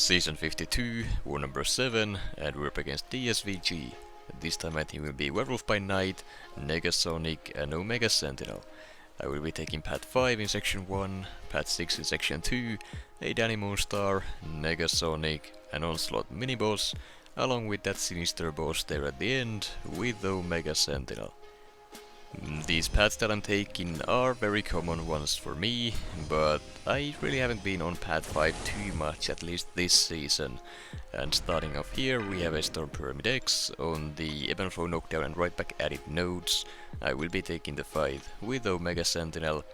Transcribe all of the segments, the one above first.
Season 52, War number 7, and we're up against DSVG. This time my team will be Werewolf by Night, Negasonic, and Omega Sentinel. I will be taking Path 5 in Section 1, Path 6 in Section 2, a Dani Moonstar, Negasonic, and Onslaught mini-boss, along with that Sinister boss there at the end, with the Omega Sentinel. These paths that I'm taking are very common ones for me, but I really haven't been on Path 5 too much, at least this season. And starting off here, we have a Storm Pyramid X on the Ebb and Flow knockdown and right back added nodes. I will be taking the fight with Omega Sentinel,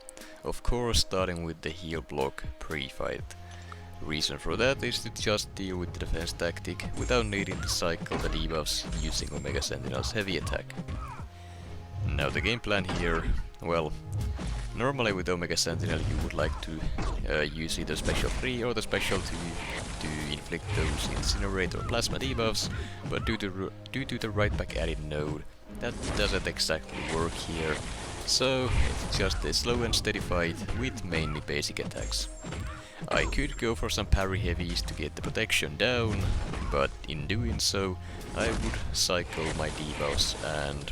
of course starting with the heal block pre-fight. Reason for that is to just deal with the defense tactic without needing to cycle the debuffs using Omega Sentinel's heavy attack. Now the game plan here, well, normally with Omega Sentinel you would like to use either Special 3 or the Special 2 to inflict those Incinerate or Plasma debuffs, but due to the right back added node, that doesn't exactly work here, so it's just a slow and steady fight with mainly basic attacks. I could go for some parry heavies to get the protection down, but in doing so I would cycle my debuffs and,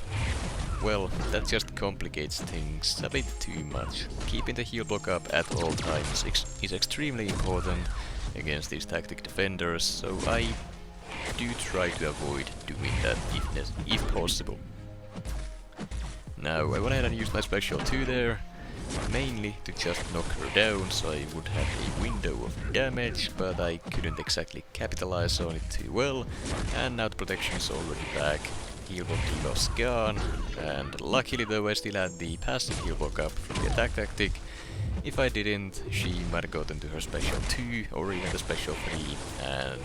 well, that just complicates things a bit too much. Keeping the heal block up at all times is extremely important against these tactic defenders, so I do try to avoid doing that if possible. Now I went ahead and used my Special 2 there, mainly to just knock her down so I would have a window of damage, but I couldn't exactly capitalize on it too well, and now the protection is already back. Heal block debuff's gone, and luckily though I still had the passive heal block up from the attack tactic. If I didn't, she might have gotten to her Special 2 or even the Special 3, and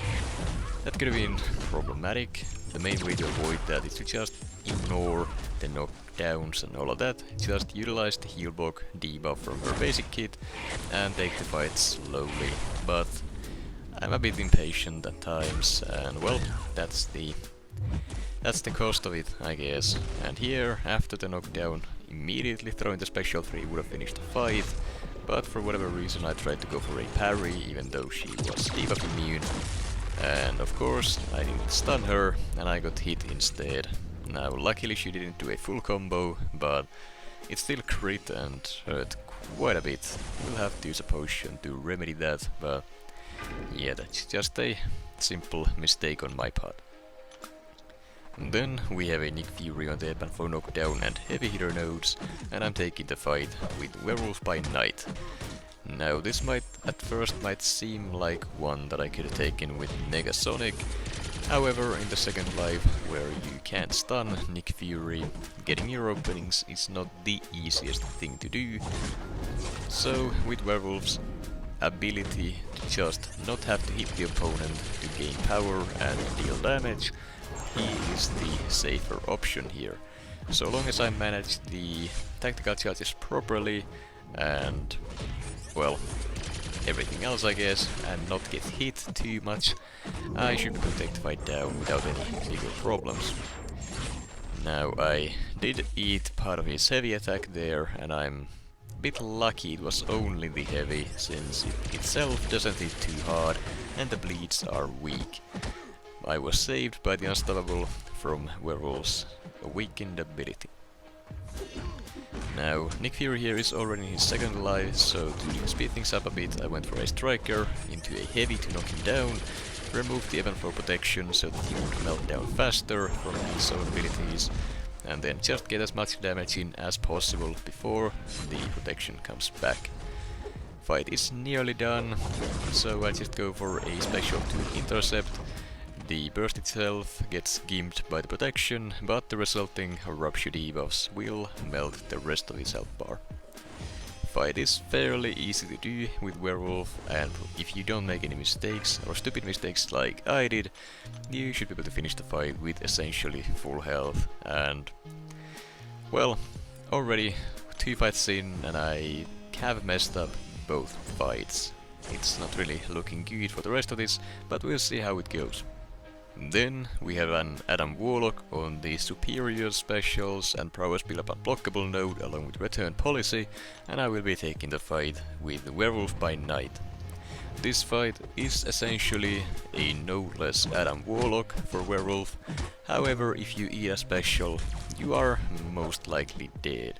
that could have been problematic. The main way to avoid that is to just ignore the knockdowns and all of that, just utilize the heal block debuff from her basic kit and take the fight slowly. But I'm a bit impatient at times, and well, that's the cost of it, I guess. And here, after the knockdown, immediately throwing the Special 3 would have finished the fight, but for whatever reason I tried to go for a parry, even though she was debuff immune. And of course, I didn't stun her, and I got hit instead. Now, luckily she didn't do a full combo, but it still crit and hurt quite a bit. We'll have to use a potion to remedy that, but yeah, that's just a simple mistake on my part. And then we have a Nick Fury on the Ebb and Flow knockdown and heavy hitter nodes, and I'm taking the fight with Werewolf by Night. Now this at first might seem like one that I could have taken with Negasonic, however in the second life, where you can't stun Nick Fury, getting your openings is not the easiest thing to do. So with Werewolf's ability to just not have to hit the opponent to gain power and deal damage, he is the safer option here. So long as I manage the tactical charges properly and, well, everything else I guess, and not get hit too much, I should be able to take the fight down without any bigger problems. Now I did eat part of his heavy attack there, and I'm a bit lucky it was only the heavy, since it itself doesn't hit too hard and the bleeds are weak. I was saved by the Unstoppable from Werewolf's awakened ability. Now, Nick Fury here is already in his second life, so to speed things up a bit, I went for a Striker into a heavy to knock him down, remove the Ebb and Flow protection so that he would melt down faster from his own abilities, and then just get as much damage in as possible before the protection comes back. Fight is nearly done, so I just go for a Special 2 intercept. The burst itself gets gimped by the protection, but the resulting rupture debuffs will melt the rest of his health bar. Fight is fairly easy to do with Werewolf, and if you don't make any mistakes or stupid mistakes like I did, you should be able to finish the fight with essentially full health. And well, already 2 fights in and I have messed up both fights. It's not really looking good for the rest of this, but we'll see how it goes. Then we have an Adam Warlock on the Superior Specials and Prowess Build Up Unblockable node along with Return Policy, and I will be taking the fight with Werewolf by Night. This fight is essentially a no-less Adam Warlock for Werewolf. However, if you eat a special, you are most likely dead.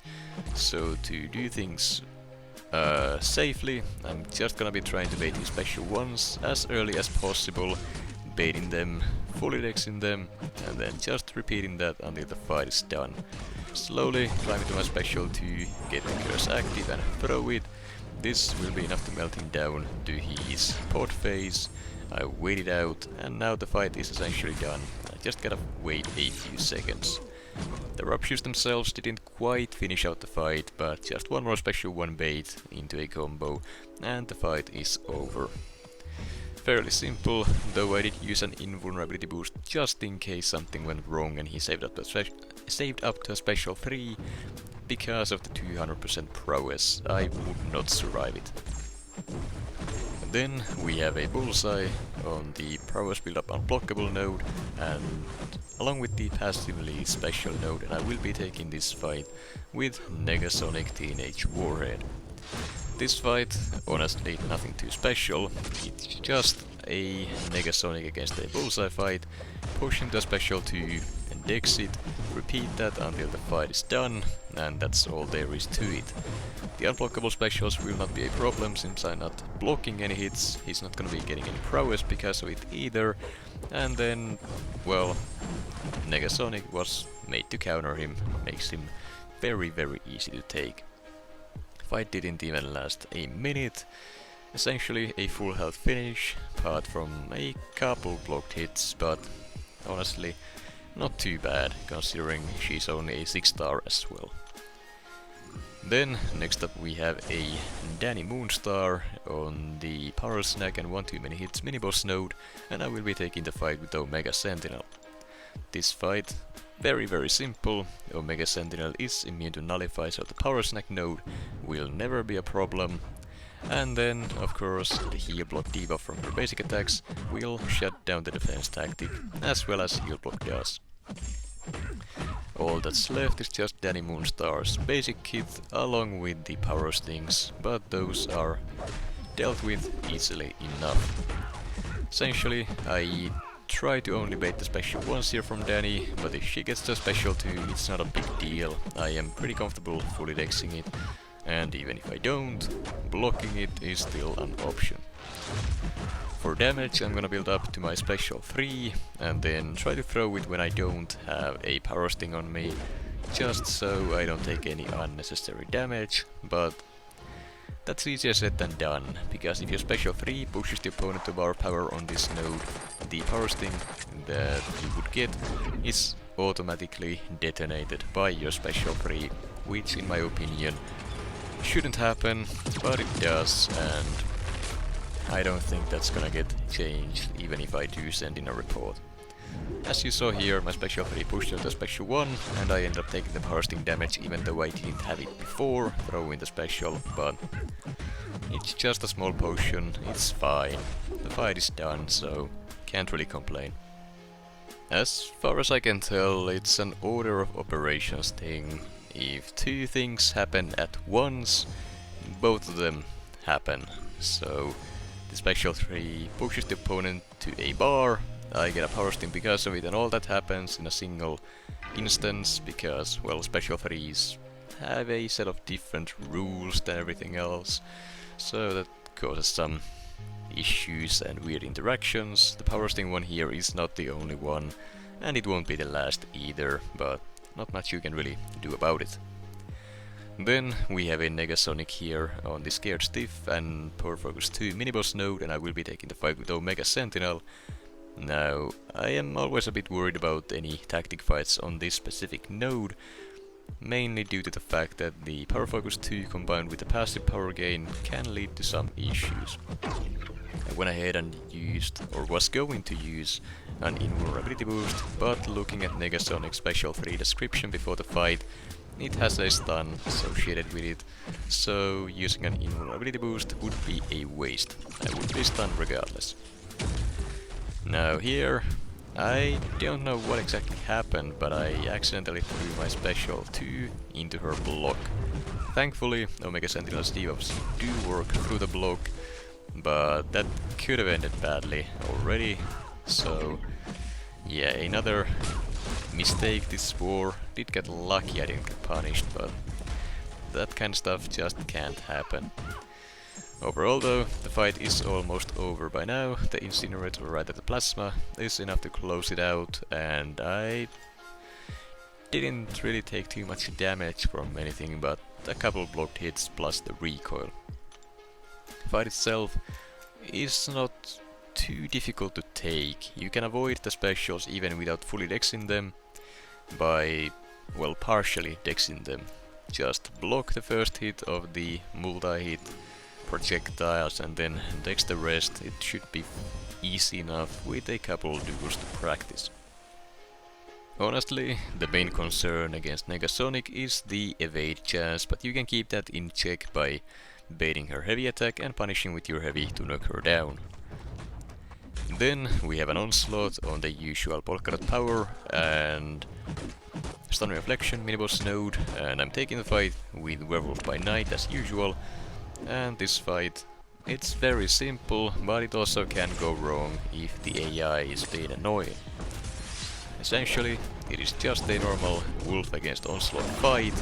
So to do things safely, I'm just gonna be trying to bait these special ones as early as possible, baiting them, fully dexing them, and then just repeating that until the fight is done. Slowly climbing to my special to get the curse active and throw it. This will be enough to melt him down to his pod phase. I waited out, and now the fight is essentially done. I just gotta wait a few seconds. The ruptures themselves didn't quite finish out the fight, but just one more special one bait into a combo, and the fight is over. Fairly simple, though I did use an invulnerability boost just in case something went wrong and he saved up to a special 3. Because of the 200% prowess, I would not survive it. And then we have a Bullseye on the prowess build up unblockable node, and along with the passively special node, and I will be taking this fight with Negasonic Teenage Warhead. This fight, honestly, nothing too special. It's just a Negasonic against a Bullseye fight, pushing the special to dex it, repeat that until the fight is done, and that's all there is to it. The unblockable specials will not be a problem since I'm not blocking any hits, he's not gonna be getting any prowess because of it either, and then, well, Negasonic was made to counter him, makes him very easy to take. Fight didn't even last a minute, essentially a full health finish, apart from a couple blocked hits, but honestly, not too bad, considering she's only a 6-star as well. Then, next up we have a Dani Moonstar on the Power Snack and 1 too many hits mini-boss node, and I will be taking the fight with Omega Sentinel. This fight, very simple. Omega Sentinel is immune to Nullify, so the Power Snack node will never be a problem. And then, of course, the heal block debuff from her basic attacks will shut down the defense tactic, as well as heal block does. All that's left is just Dani Moonstar's basic kit, along with the power stings, but those are dealt with easily enough. Essentially, I try to only bait the special once here from Dani, but if she gets the special 2, it's not a big deal. I am pretty comfortable fully dexing it. And even if I don't, blocking it is still an option. For damage, I'm gonna build up to my special 3, and then try to throw it when I don't have a power sting on me, just so I don't take any unnecessary damage, but that's easier said than done, because if your special 3 pushes the opponent to bar power on this node, the power sting that you would get is automatically detonated by your special 3, which in my opinion shouldn't happen, but it does, and I don't think that's gonna get changed, even if I do send in a report. As you saw here, my special 3 pushed out the special 1, and I ended up taking the power sting damage even though I didn't have it before throwing the special, but it's just a small potion, it's fine. The fight is done, so can't really complain. As far as I can tell, it's an order of operations thing. If 2 things happen at once, both of them happen. So the special 3 pushes the opponent to a bar, I get a power sting because of it, and all that happens in a single instance because, well, special 3s have a set of different rules than everything else, so that causes some issues and weird interactions. The power sting one here is not the only one, and it won't be the last either, but not much you can really do about it. Then we have a Negasonic here on the Scared Stiff and Power Focus 2 miniboss node, and I will be taking the fight with Omega Sentinel. Now, I am always a bit worried about any tactic fights on this specific node, mainly due to the fact that the Power Focus 2 combined with the passive power gain can lead to some issues. I went ahead and used, or was going to use, an invulnerability boost, but looking at Negasonic's special 3 description before the fight, it has a stun associated with it, so using an invulnerability boost would be a waste. I would be stunned regardless. Now here, I don't know what exactly happened, but I accidentally threw my special 2 into her block. Thankfully, Omega Sentinel's debuffs do work through the block, but that could have ended badly already. So yeah, another mistake this war. Did get lucky I didn't get punished, but that kind of stuff just can't happen. Overall though, the fight is almost over by now. The incinerator right at the plasma is enough to close it out, and I didn't really take too much damage from anything but a couple blocked hits plus the recoil. Fight itself is not too difficult to take. You can avoid the specials even without fully dexing them by, well, partially dexing them. Just block the first hit of the multi-hit projectiles and then dex the rest. It should be easy enough with a couple duels to practice. Honestly, the main concern against Negasonic is the evade chance, but you can keep that in check by baiting her heavy attack and punishing with your heavy to knock her down. Then we have an Onslaught on the usual polka dot power and stun reflection miniboss node, and I'm taking the fight with Werewolf by night as usual. And this fight, it's very simple, but it also can go wrong if the AI is being annoying. Essentially, it is just a normal wolf against Onslaught fight,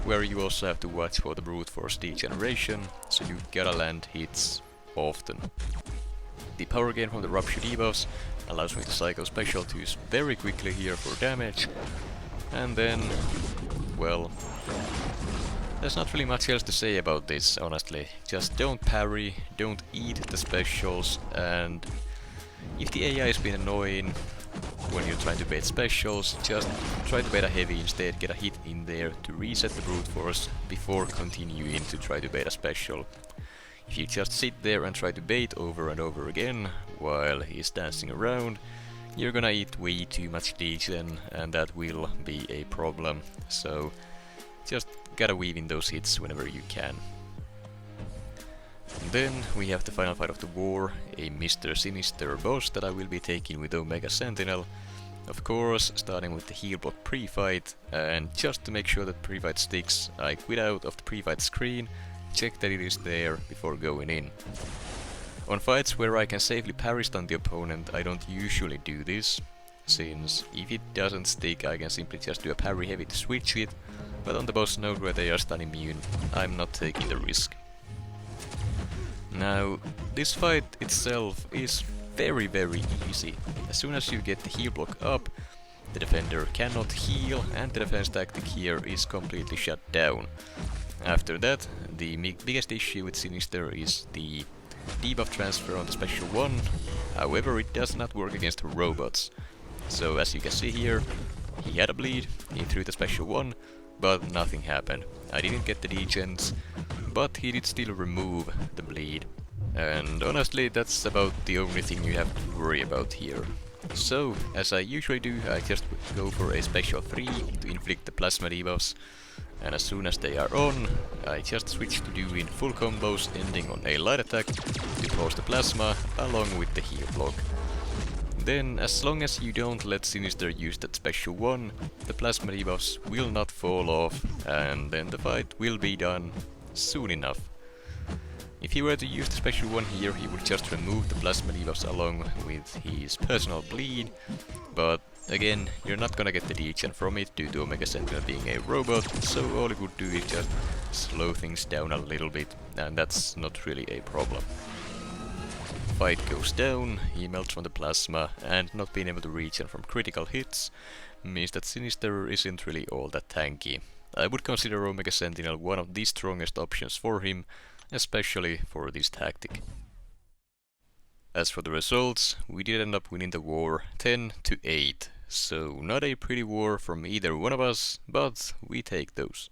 where you also have to watch for the brute force degeneration, so you gotta land hits often. The power gain from the rupture debuffs allows me to cycle special 2s very quickly here for damage, and then, well, there's not really much else to say about this, honestly. Just don't parry, don't eat the specials, and if the AI has been annoying when you're trying to bait specials, just try to bait a heavy instead, get a hit in there to reset the brute force before continuing to try to bait a special. If you just sit there and try to bait over and over again while he's dancing around, you're gonna eat way too much degen, and that will be a problem. So just gotta weave in those hits whenever you can. And then we have the final fight of the war, a Mr. Sinister boss that I will be taking with Omega Sentinel. Of course, starting with the heal block pre-fight, and just to make sure that pre-fight sticks, I quit out of the pre-fight screen, check that it is there before going in. On fights where I can safely parry stun the opponent, I don't usually do this, since if it doesn't stick I can simply just do a parry heavy to switch it, but on the boss node where they are stun immune, I'm not taking the risk. Now, this fight itself is very easy. As soon as you get the heal block up, the defender cannot heal and the defense tactic here is completely shut down. After that, the biggest issue with Sinister is the debuff transfer on the special 1, however it does not work against robots. So as you can see here, he had a bleed, he threw the special 1, but nothing happened. I didn't get the degens, but he did still remove the bleed. And honestly, that's about the only thing you have to worry about here. So, as I usually do, I just go for a special 3 to inflict the plasma debuffs, and as soon as they are on, I just switch to doing full combos ending on a light attack to pause the plasma along with the heal block. Then, as long as you don't let Sinister use that special 1, the plasma debuffs will not fall off, and then the fight will be done soon enough. If he were to use the special 1 here, he would just remove the plasma debuffs along with his personal bleed, but again, you're not gonna get the degen from it due to Omega Sentinel being a robot, so all it would do is just slow things down a little bit, and that's not really a problem. Fight goes down, he melts from the plasma, and not being able to regen from critical hits means that Sinister isn't really all that tanky. I would consider Omega Sentinel one of the strongest options for him, especially for this tactic. As for the results, we did end up winning the war 10-8, so not a pretty war from either one of us, but we take those.